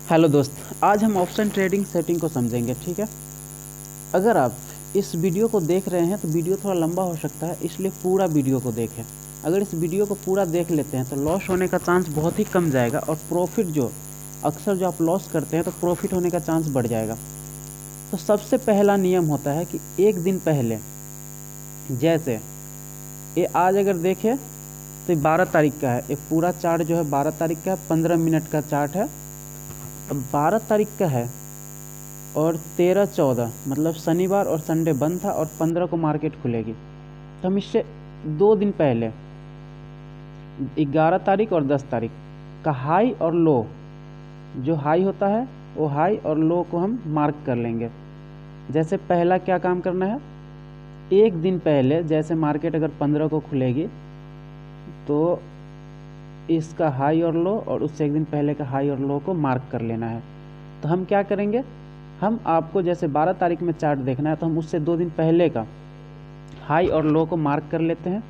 Hello दोस्त, आज हम ऑप्शन ट्रेडिंग सेटिंग को समझेंगे। ठीक है। अगर आप इस वीडियो को देख रहे हैं तो वीडियो थोड़ा लंबा हो सकता है, इसलिए पूरा वीडियो को देखें। अगर इस वीडियो को पूरा देख लेते हैं तो लॉस होने का चांस बहुत ही कम जाएगा, और प्रॉफिट जो अक्सर जो आप लॉस करते हैं तो प्रॉफिट होने का चांस बढ़ जाएगा। तो सबसे पहला नियम होता है कि एक दिन पहले, जैसे ये आज अगर देखें तो ये 12 तारीख का है, ये पूरा चार्ट जो है 12 तारीख का है, 15 मिनट का चार्ट है। अब 12 तारीख का है और 13-14 मतलब शनिवार और संडे बंद था, और 15 को मार्केट खुलेगी। तो हम इससे 2 दिन पहले 11 तारीख और 10 तारीख का हाई और लो, जो हाई होता है वो हाई और लो को हम मार्क कर लेंगे। जैसे पहला क्या काम करना है, एक दिन पहले जैसे मार्केट अगर 15 को खुलेगी तो इसका हाई और लो, और उससे एक दिन पहले का हाई और लो को मार्क कर लेना है। तो हम क्या करेंगे, हम आपको जैसे 12 तारीख में चार्ट देखना है तो हम उससे 2 दिन पहले का हाई और लो को मार्क कर लेते हैं,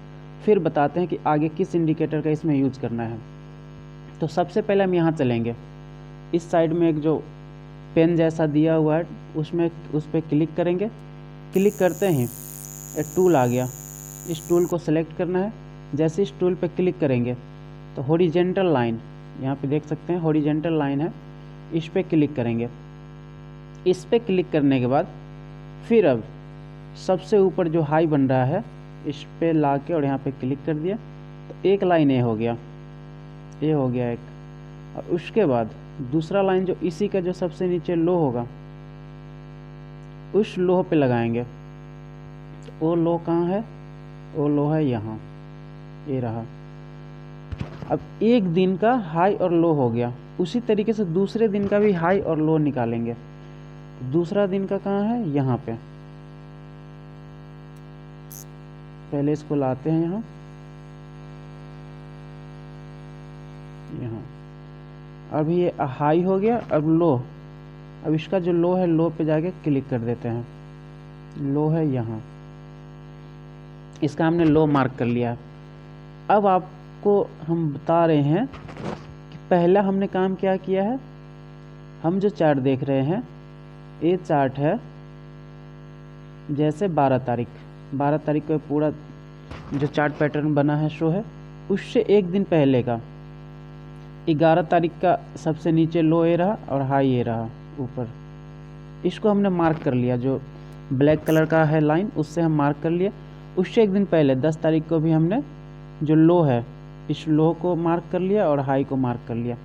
फिर बताते हैं कि आगे किस इंडिकेटर का इसमें यूज करना है। तो सबसे पहले हम यहाँ चलेंगे, इस साइड में एक जो पेन जैसा दिया हुआ है उस पर क्लिक करेंगे। क्लिक करते ही एक टूल आ गया, इस टूल को सेलेक्ट करना है। जैसे इस टूल पे क्लिक करेंगे तो हॉरिजेंटल लाइन, यहाँ पे देख सकते हैं हॉरिजेंटल लाइन है, इस पे क्लिक करेंगे। इस पे क्लिक करने के बाद फिर अब सबसे ऊपर जो हाई बन रहा है इस पे ला के और यहाँ पे क्लिक कर दिया तो एक लाइन ये हो गया, ये हो गया एक। और उसके बाद दूसरा लाइन जो इसी का जो सबसे नीचे लो होगा उस लो पे लगाएंगे। तो वो लो कहाँ है, वो लो है यहाँ, ये रहा। अब एक दिन का हाई और लो हो गया, उसी तरीके से दूसरे दिन का भी हाई और लो निकालेंगे। दूसरा दिन का कहाँ है, यहाँ पे। पहले इसको लाते हैं यहाँ, अभी ये हाई हो गया। अब लो, अब इसका जो लो है लो पे जाके क्लिक कर देते हैं, लो है यहाँ, इसका हमने लो मार्क कर लिया। अब आपको हम बता रहे हैं कि पहला हमने काम क्या किया है। हम जो चार्ट देख रहे हैं ये चार्ट है जैसे 12 तारीख को पूरा जो चार्ट पैटर्न बना है शो है, उससे एक दिन पहले का 11 तारीख का सबसे नीचे लो ये रहा और हाई ये रहा ऊपर। इसको हमने मार्क कर लिया, जो ब्लैक कलर का है लाइन उससे हम मार्क कर लिया। उससे एक दिन पहले 10 तारीख को भी हमने जो लो है इस लो को मार्क कर लिया और हाई को मार्क कर लिया।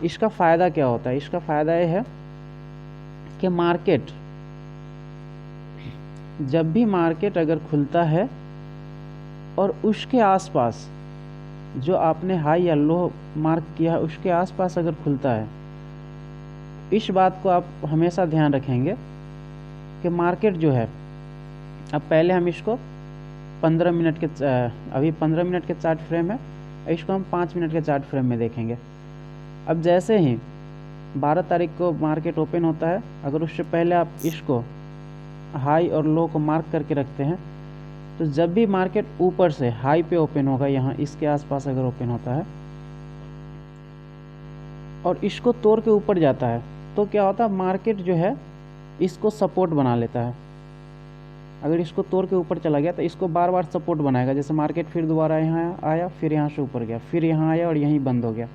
इसका फ़ायदा क्या होता है, इसका फ़ायदा ये है कि मार्केट जब भी मार्केट अगर खुलता है और उसके आसपास जो आपने हाई या लो मार्क किया है उसके आसपास अगर खुलता है, इस बात को आप हमेशा ध्यान रखेंगे कि मार्केट जो है, अब पहले हम इसको 15 मिनट के अभी 15 मिनट के चार्ट फ्रेम है, इसको हम 5 मिनट के चार्ट फ्रेम में देखेंगे। अब जैसे ही 12 तारीख को मार्केट ओपन होता है, अगर उससे पहले आप इसको हाई और लो को मार्क करके रखते हैं तो जब भी मार्केट ऊपर से हाई पे ओपन होगा, यहाँ इसके आसपास अगर ओपन होता है और इसको तोड़ के ऊपर जाता है तो क्या होता है, मार्केट जो है इसको सपोर्ट बना लेता है। अगर इसको तोड़ के ऊपर चला गया तो इसको बार बार सपोर्ट बनाएगा। जैसे मार्केट फिर दोबारा यहाँ आया, फिर यहाँ से ऊपर गया, फिर यहाँ आया और यहीं बंद हो गया,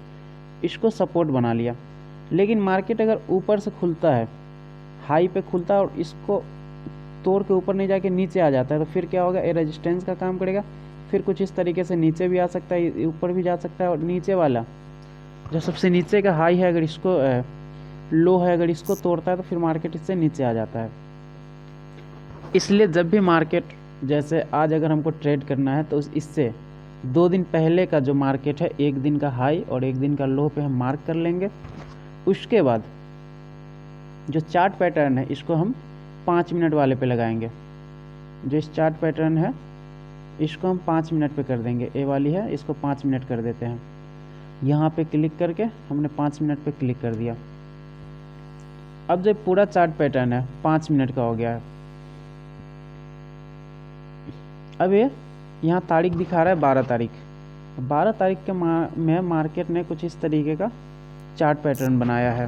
इसको सपोर्ट बना लिया। लेकिन मार्केट अगर ऊपर से खुलता है, हाई पे खुलता है और इसको तोड़ के ऊपर नहीं जाके नीचे आ जाता है, तो फिर क्या होगा, ये रेजिस्टेंस का काम करेगा। फिर कुछ इस तरीके से नीचे भी आ सकता है, ऊपर भी जा सकता है, और नीचे वाला जो सबसे नीचे का हाई है अगर इसको लो है अगर इसको तोड़ता है तो फिर मार्केट इससे नीचे आ जाता है। इसलिए जब भी मार्केट, जैसे आज अगर हमको ट्रेड करना है तो इससे 2 दिन पहले का जो मार्केट है, एक दिन का हाई और एक दिन का लो पे हम मार्क कर लेंगे। उसके बाद जो चार्ट पैटर्न है इसको हम 5 मिनट वाले पे लगाएंगे। जो इस चार्ट पैटर्न है इसको हम 5 मिनट पे कर देंगे, ए वाली है इसको 5 मिनट कर देते हैं। यहाँ पे क्लिक करके हमने 5 मिनट पे क्लिक कर दिया। अब जो पूरा चार्ट पैटर्न है 5 मिनट का हो गया है। अब ये यहाँ तारीख दिखा रहा है 12 तारीख। 12 तारीख के में मार्केट ने कुछ इस तरीके का चार्ट पैटर्न बनाया है।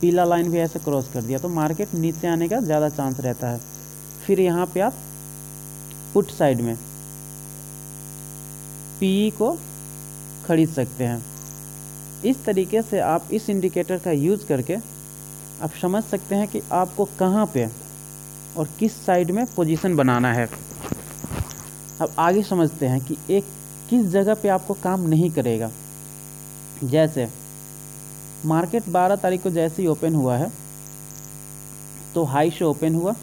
पीला लाइन भी ऐसे क्रॉस कर दिया तो मार्केट नीचे आने का ज़्यादा चांस रहता है। फिर यहाँ पे आप पुट साइड में पीई को खरीद सकते हैं। इस तरीके से आप इस इंडिकेटर का यूज़ करके आप समझ सकते हैं कि आपको कहाँ पे और किस साइड में पोजीशन बनाना है। अब आगे समझते हैं कि एक किस जगह पे आपको काम नहीं करेगा। जैसे मार्केट 12 तारीख को जैसे ही ओपन हुआ है तो हाई से ओपन हुआ,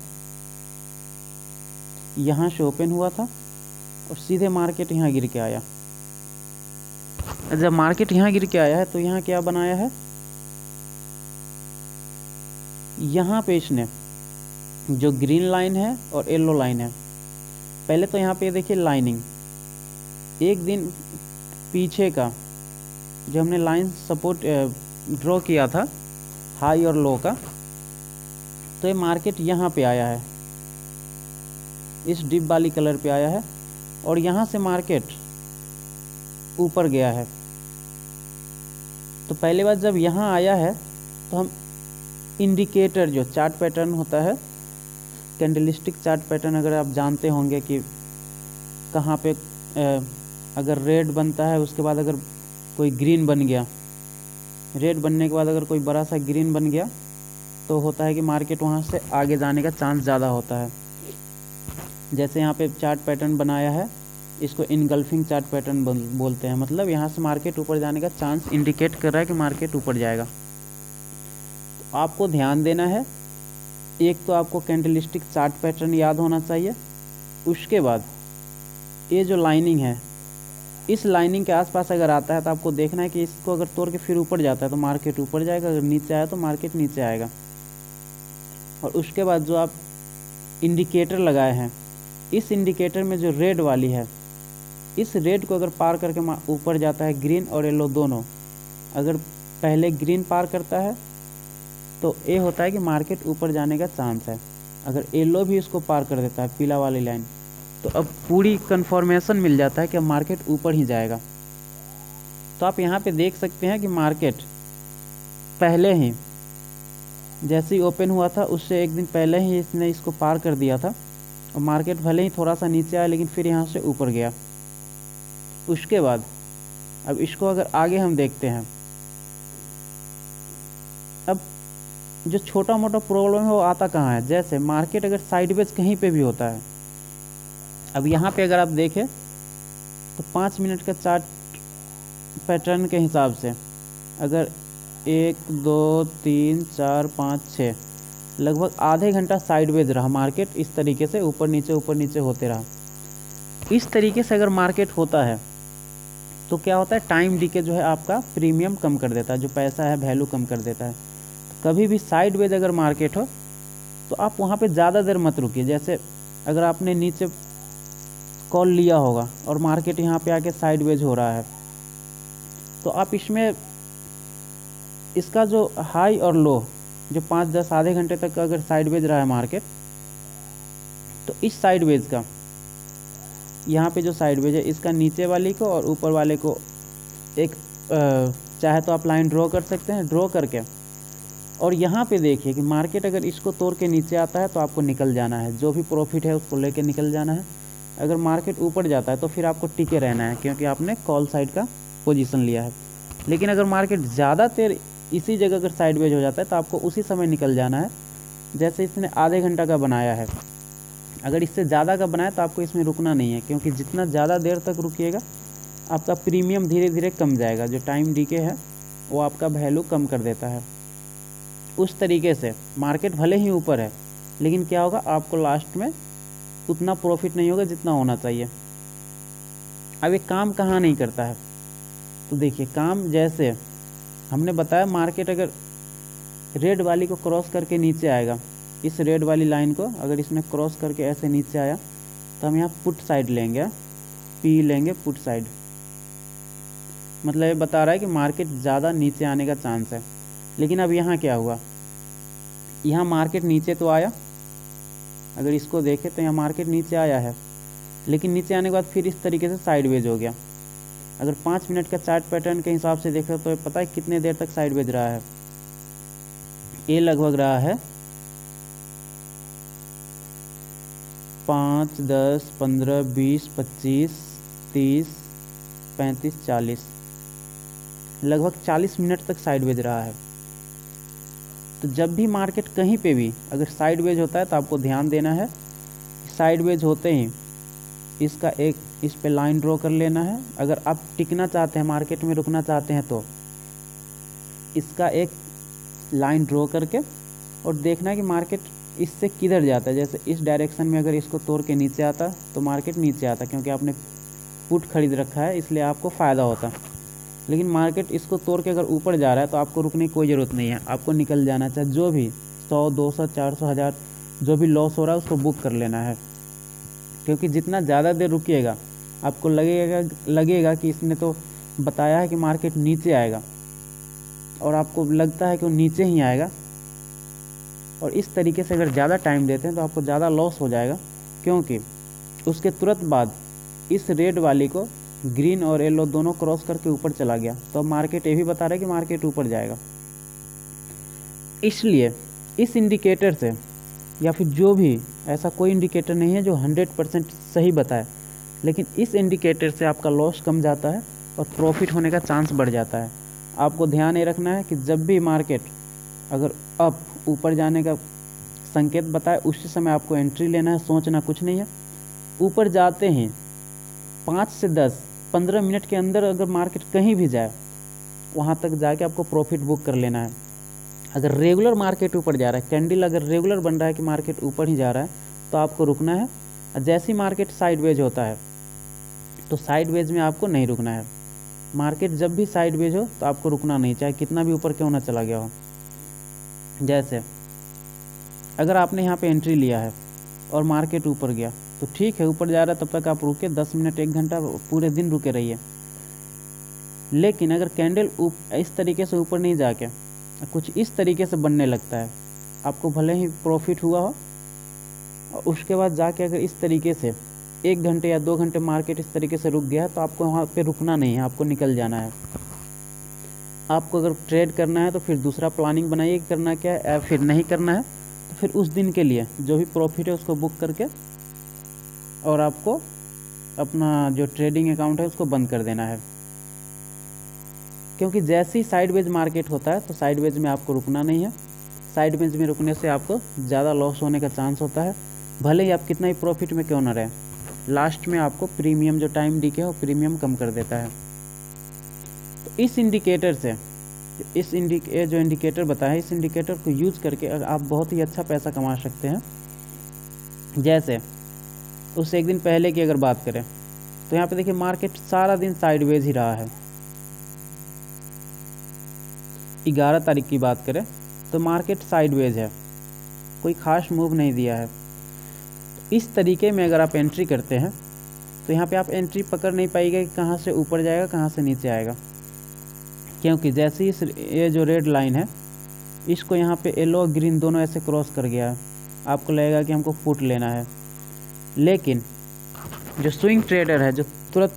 यहाँ से ओपन हुआ था और सीधे मार्केट यहाँ गिर के आया। जब मार्केट यहाँ गिर के आया है तो यहाँ क्या बनाया है, यहाँ पे इसने जो ग्रीन लाइन है और येलो लाइन है, पहले तो यहाँ पे देखिए लाइनिंग एक दिन पीछे का जो हमने लाइन सपोर्ट ड्रॉ किया था हाई और लो का, तो ये मार्केट यहाँ पे आया है, इस डिप वाली कलर पे आया है और यहाँ से मार्केट ऊपर गया है। तो पहली बार जब यहाँ आया है तो हम इंडिकेटर जो चार्ट पैटर्न होता है, कैंडलस्टिक चार्ट पैटर्न अगर आप जानते होंगे कि कहाँ पे अगर रेड बनता है उसके बाद अगर कोई ग्रीन बन गया, रेड बनने के बाद अगर कोई बड़ा सा ग्रीन बन गया तो होता है कि मार्केट वहाँ से आगे जाने का चांस ज़्यादा होता है। जैसे यहाँ पे चार्ट पैटर्न बनाया है, इसको इनगल्फिंग चार्ट पैटर्न बोलते हैं, मतलब यहाँ से मार्केट ऊपर जाने का चांस इंडिकेट कर रहा है कि मार्केट ऊपर जाएगा। तो आपको ध्यान देना है, एक तो आपको कैंडलस्टिक चार्ट पैटर्न याद होना चाहिए, उसके बाद ये जो लाइनिंग है इस लाइनिंग के आसपास अगर आता है तो आपको देखना है कि इसको अगर तोड़ के फिर ऊपर जाता है तो मार्केट ऊपर जाएगा, अगर नीचे आया तो मार्केट नीचे आएगा। और उसके बाद जो आप इंडिकेटर लगाए हैं, इस इंडिकेटर में जो रेड वाली है, इस रेड को अगर पार करके ऊपर जाता है, ग्रीन और येलो दोनों, अगर पहले ग्रीन पार करता है तो ये होता है कि मार्केट ऊपर जाने का चांस है। अगर येलो भी इसको पार कर देता है, पीला वाली लाइन, तो अब पूरी कंफर्मेशन मिल जाता है कि अब मार्केट ऊपर ही जाएगा। तो आप यहाँ पे देख सकते हैं कि मार्केट पहले ही जैसे ही ओपन हुआ था उससे एक दिन पहले ही इसने इसको पार कर दिया था और मार्केट भले ही थोड़ा सा नीचे आया लेकिन फिर यहाँ से ऊपर गया। उसके बाद अब इसको अगर आगे हम देखते हैं, अब जो छोटा मोटा प्रॉब्लम है वो आता कहाँ है। जैसे मार्केट अगर साइडवेज कहीं पे भी होता है, अब यहाँ पे अगर आप देखें तो 5 मिनट का चार्ट पैटर्न के हिसाब से अगर 1 2 3 4 5 6 लगभग आधे घंटा साइडवेज रहा मार्केट, इस तरीके से ऊपर नीचे होते रहा। इस तरीके से अगर मार्केट होता है तो क्या होता है, टाइम डीके जो है आपका प्रीमियम कम कर देता है, जो पैसा है वैल्यू कम कर देता है। तो कभी भी साइडवेज अगर मार्केट हो तो आप वहाँ पे ज़्यादा देर मत रुकिए। जैसे अगर आपने नीचे कॉल लिया होगा और मार्केट यहाँ पे आके साइडवेज हो रहा है, तो आप इसमें इसका जो हाई और लो जो 5-10 आधे घंटे तक अगर साइडवेज रहा है मार्केट, तो इस साइडवेज का यहाँ पे जो साइडवेज है इसका नीचे वाली को और ऊपर वाले को एक चाहे तो आप लाइन ड्रॉ कर सकते हैं, ड्रॉ करके और यहाँ पे देखिए कि मार्केट अगर इसको तोड़ के नीचे आता है तो आपको निकल जाना है, जो भी प्रॉफिट है उसको लेके निकल जाना है। अगर मार्केट ऊपर जाता है तो फिर आपको टिके रहना है क्योंकि आपने कॉल साइड का पोजीशन लिया है। लेकिन अगर मार्केट ज़्यादा देर इसी जगह अगर साइडवेज हो जाता है तो आपको उसी समय निकल जाना है। जैसे इसने आधे घंटा का बनाया है, अगर इससे ज़्यादा का बनाया तो आपको इसमें रुकना नहीं है, क्योंकि जितना ज़्यादा देर तक रुकिएगा आपका प्रीमियम धीरे धीरे कम जाएगा। जो टाइम डीके है वो आपका वैल्यू कम कर देता है। उस तरीके से मार्केट भले ही ऊपर है लेकिन क्या होगा, आपको लास्ट में उतना प्रॉफिट नहीं होगा जितना होना चाहिए। अब ये काम कहाँ नहीं करता है, तो देखिए काम जैसे हमने बताया, मार्केट अगर रेड वाली को क्रॉस करके नीचे आएगा, इस रेड वाली लाइन को अगर इसने क्रॉस करके ऐसे नीचे आया तो हम यहाँ पुट साइड लेंगे, पी लेंगे पुट साइड। मतलब ये बता रहा है कि मार्केट ज़्यादा नीचे आने का चांस है। लेकिन अब यहाँ क्या हुआ, यहाँ मार्केट नीचे तो आया, अगर इसको देखें तो यहाँ मार्केट नीचे आया है, लेकिन नीचे आने के बाद फिर इस तरीके से साइडवेज हो गया। अगर 5 मिनट का चार्ट पैटर्न के हिसाब से देखें तो पता है कितने देर तक साइडवेज रहा है, ये लगभग रहा है 5, 10, 15, 20, 25, 30, 35, 40, लगभग 40 मिनट तक साइडवेज रहा है। तो जब भी मार्केट कहीं पे भी अगर साइडवेज होता है तो आपको ध्यान देना है, साइडवेज होते ही इसका एक इस पे लाइन ड्रॉ कर लेना है। अगर आप टिकना चाहते हैं, मार्केट में रुकना चाहते हैं, तो इसका एक लाइन ड्रॉ करके और देखना है कि मार्केट इससे किधर जाता है। जैसे इस डायरेक्शन में अगर इसको तोड़ के नीचे आता तो मार्केट नीचे आता, क्योंकि आपने पुट खरीद रखा है इसलिए आपको फ़ायदा होता। लेकिन मार्केट इसको तोड़ के अगर ऊपर जा रहा है तो आपको रुकने की कोई ज़रूरत नहीं है, आपको निकल जाना चाहिए। जो भी 100, 200, 400, 1000 जो भी लॉस हो रहा है उसको बुक कर लेना है, क्योंकि जितना ज़्यादा देर रुकिएगा आपको लगेगा कि इसने तो बताया है कि मार्केट नीचे आएगा, और आपको लगता है कि वो नीचे ही आएगा। और इस तरीके से अगर ज़्यादा टाइम देते हैं तो आपको ज़्यादा लॉस हो जाएगा, क्योंकि उसके तुरंत बाद इस रेड वाली को ग्रीन और येलो दोनों क्रॉस करके ऊपर चला गया, तो अब मार्केट ये भी बता रहा है कि मार्केट ऊपर जाएगा। इसलिए इस इंडिकेटर से, या फिर जो भी, ऐसा कोई इंडिकेटर नहीं है जो 100% सही बताए, लेकिन इस इंडिकेटर से आपका लॉस कम जाता है और प्रॉफिट होने का चांस बढ़ जाता है। आपको ध्यान ये रखना है कि जब भी मार्केट अगर अप ऊपर जाने का संकेत बताए उसी समय आपको एंट्री लेना है, सोचना कुछ नहीं है। ऊपर जाते ही 5 से 10, 15 मिनट के अंदर अगर मार्केट कहीं भी जाए वहाँ तक जाके आपको प्रॉफिट बुक कर लेना है। अगर रेगुलर मार्केट ऊपर जा रहा है, कैंडल अगर रेगुलर बन रहा है कि मार्केट ऊपर ही जा रहा है, तो आपको रुकना है। और जैसे ही मार्केट साइडवेज होता है तो साइडवेज में आपको नहीं रुकना है। मार्केट जब भी साइडवेज हो तो आपको रुकना नहीं, चाहे कितना भी ऊपर क्यों ना चला गया हो। जैसे अगर आपने यहाँ पे एंट्री लिया है और मार्केट ऊपर गया तो ठीक है, ऊपर जा रहा है तब तक आप रुके, 10 मिनट 1 घंटा पूरे दिन रुके रहिए। लेकिन अगर कैंडल इस तरीके से ऊपर नहीं जाके कुछ इस तरीके से बनने लगता है, आपको भले ही प्रॉफिट हुआ हो, और उसके बाद जाके अगर इस तरीके से 1 घंटे या 2 घंटे मार्केट इस तरीके से रुक गया तो आपको वहाँ पे रुकना नहीं है, आपको निकल जाना है। आपको अगर ट्रेड करना है तो फिर दूसरा प्लानिंग बनाइए कि करना क्या है, फिर नहीं करना है तो फिर उस दिन के लिए जो भी प्रॉफिट है उसको बुक करके और आपको अपना जो ट्रेडिंग अकाउंट है उसको बंद कर देना है। क्योंकि जैसे ही साइडवेज मार्केट होता है तो साइडवेज में आपको रुकना नहीं है। साइडवेज में रुकने से आपको ज़्यादा लॉस होने का चांस होता है, भले ही आप कितना ही प्रॉफिट में क्यों ना रहे। लास्ट में आपको प्रीमियम जो टाइम डीके है वो प्रीमियम कम कर देता है। तो इस इंडिकेटर से जो इंडिकेटर बताया, इस इंडिकेटर को यूज़ करके आप बहुत ही अच्छा पैसा कमा सकते हैं। जैसे उससे एक दिन पहले की अगर बात करें तो यहाँ पे देखिए मार्केट सारा दिन साइडवेज ही रहा है। 11 तारीख की बात करें तो मार्केट साइडवेज है, कोई ख़ास मूव नहीं दिया है। इस तरीके में अगर आप एंट्री करते हैं तो यहाँ पे आप एंट्री पकड़ नहीं पाइएगा कि कहाँ से ऊपर जाएगा कहाँ से नीचे आएगा, क्योंकि जैसे ही ये जो रेड लाइन है इसको यहाँ पे येलो और ग्रीन दोनों ऐसे क्रॉस कर गया है, आपको लगेगा कि हमको फुट लेना है। लेकिन जो स्विंग ट्रेडर है जो तुरंत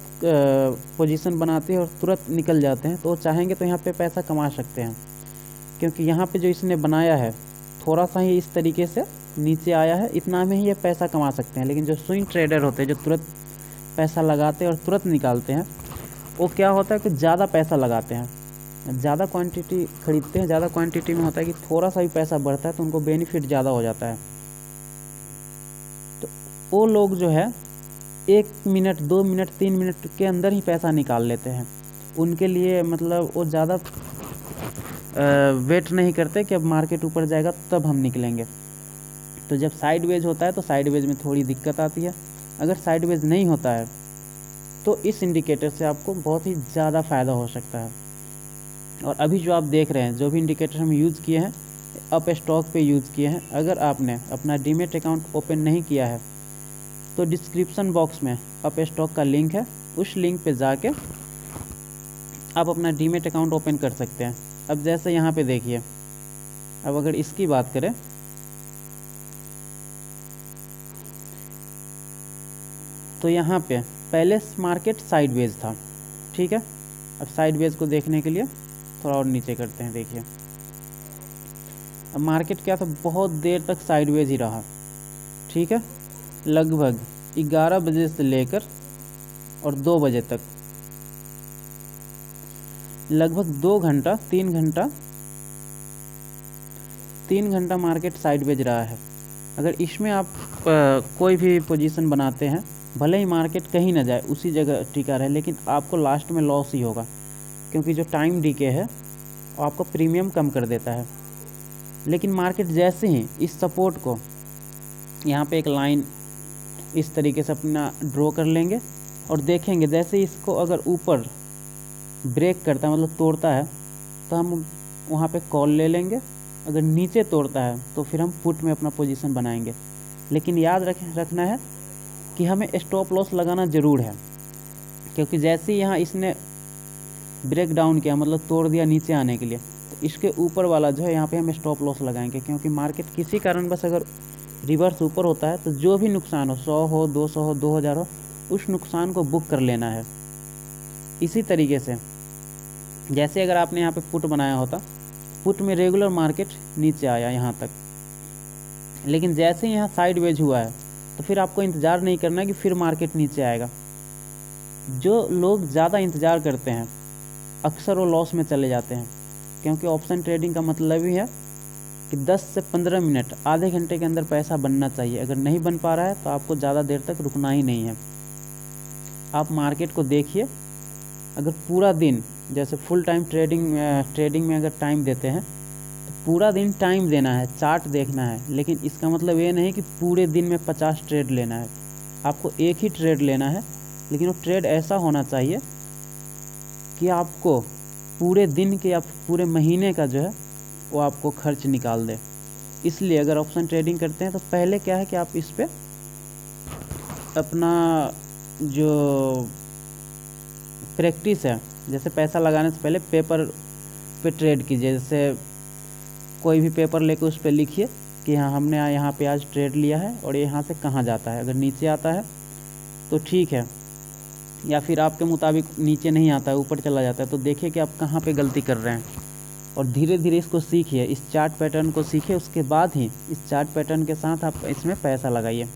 पोजीशन बनाते हैं और तुरंत निकल जाते हैं, तो वो चाहेंगे तो यहाँ पे पैसा कमा सकते हैं, क्योंकि यहाँ पे जो इसने बनाया है थोड़ा सा ही इस तरीके से नीचे आया है, इतना में ही ये पैसा कमा सकते हैं। लेकिन जो स्विंग ट्रेडर होते हैं जो तुरंत पैसा लगाते हैं और तुरंत निकालते हैं, वो क्या होता है कि ज़्यादा पैसा लगाते हैं, ज़्यादा क्वांटिटी खरीदते हैं। ज़्यादा क्वांटिटी में होता है कि थोड़ा सा भी पैसा बढ़ता है तो उनको बेनिफिट ज़्यादा हो जाता है। तो वो लोग जो है 1 मिनट 2 मिनट 3 मिनट के अंदर ही पैसा निकाल लेते हैं। उनके लिए मतलब वो ज़्यादा वेट नहीं करते कि अब मार्केट ऊपर जाएगा तब हम निकलेंगे। तो जब साइडवेज होता है तो साइडवेज में थोड़ी दिक्कत आती है। अगर साइडवेज नहीं होता है तो इस इंडिकेटर से आपको बहुत ही ज़्यादा फ़ायदा हो सकता है। और अभी जो आप देख रहे हैं, जो भी इंडिकेटर हम यूज़ किए हैं अप स्टॉक पे यूज़ किए हैं। अगर आपने अपना डीमेट अकाउंट ओपन नहीं किया है तो डिस्क्रिप्शन बॉक्स में अप स्टॉक का लिंक है, उस लिंक पे जाके आप अपना डीमेट अकाउंट ओपन कर सकते हैं। अब जैसे यहाँ पे देखिए, अब अगर इसकी बात करें तो यहाँ पे पहले मार्केट साइडवेज था, ठीक है। अब साइडवेज को देखने के लिए थोड़ा और नीचे करते हैं। देखिए अब मार्केट क्या था, बहुत देर तक साइडवेज ही रहा, ठीक है, लगभग 11 बजे से लेकर और 2 बजे तक, लगभग 2 घंटा 3 घंटा मार्केट साइडवेज रहा है। अगर इसमें आप कोई भी पोजीशन बनाते हैं, भले ही मार्केट कहीं ना जाए, उसी जगह टिका रहे, लेकिन आपको लास्ट में लॉस ही होगा, क्योंकि जो टाइम डीके है वो आपको प्रीमियम कम कर देता है। लेकिन मार्केट जैसे ही इस सपोर्ट को यहाँ पे एक लाइन इस तरीके से अपना ड्रॉ कर लेंगे और देखेंगे, जैसे इसको अगर ऊपर ब्रेक करता है, मतलब तोड़ता है, तो हम वहाँ पे कॉल ले लेंगे। अगर नीचे तोड़ता है तो फिर हम पुट में अपना पोजीशन बनाएंगे। लेकिन याद रखना है कि हमें स्टॉप लॉस लगाना ज़रूर है, क्योंकि जैसे ही यहाँ इसने ब्रेक डाउन किया, मतलब तोड़ दिया नीचे आने के लिए, तो इसके ऊपर वाला जो है यहाँ पे हम स्टॉप लॉस लगाएंगे। क्योंकि मार्केट किसी कारण बस अगर रिवर्स ऊपर होता है तो जो भी नुकसान हो, 100 हो, 200 हो, 2000 हो, उस नुकसान को बुक कर लेना है। इसी तरीके से जैसे अगर आपने यहाँ पे पुट बनाया होता, पुट में रेगुलर मार्केट नीचे आया यहाँ तक, लेकिन जैसे ही यहाँ साइडवेज हुआ है तो फिर आपको इंतज़ार नहीं करना कि फिर मार्केट नीचे आएगा। जो लोग ज़्यादा इंतज़ार करते हैं अक्सर वो लॉस में चले जाते हैं, क्योंकि ऑप्शन ट्रेडिंग का मतलब ही है कि 10 से 15 मिनट, आधे घंटे के अंदर पैसा बनना चाहिए। अगर नहीं बन पा रहा है तो आपको ज़्यादा देर तक रुकना ही नहीं है। आप मार्केट को देखिए, अगर पूरा दिन, जैसे फुल टाइम ट्रेडिंग में अगर टाइम देते हैं तो पूरा दिन टाइम देना है, चार्ट देखना है। लेकिन इसका मतलब ये नहीं कि पूरे दिन में 50 ट्रेड लेना है। आपको एक ही ट्रेड लेना है, लेकिन वो ट्रेड ऐसा होना चाहिए कि आपको पूरे दिन के या पूरे महीने का जो है वो आपको खर्च निकाल दे। इसलिए अगर ऑप्शन ट्रेडिंग करते हैं तो पहले क्या है कि आप इस पे अपना जो प्रैक्टिस है, जैसे पैसा लगाने से पहले पेपर पे ट्रेड कीजिए। जैसे कोई भी पेपर लेकर उस पर लिखिए कि हाँ, हमने यहाँ पे आज ट्रेड लिया है और यहाँ से कहाँ जाता है। अगर नीचे आता है तो ठीक है, या फिर आपके मुताबिक नीचे नहीं आता है, ऊपर चला जाता है, तो देखिए कि आप कहाँ पे गलती कर रहे हैं और धीरे धीरे इसको सीखिए, इस चार्ट पैटर्न को सीखिए। उसके बाद ही इस चार्ट पैटर्न के साथ आप इसमें पैसा लगाइए।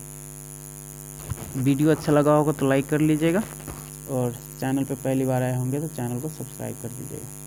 वीडियो अच्छा लगा होगा तो लाइक कर लीजिएगा, और चैनल पे पहली बार आए होंगे तो चैनल को सब्सक्राइब कर दीजिएगा।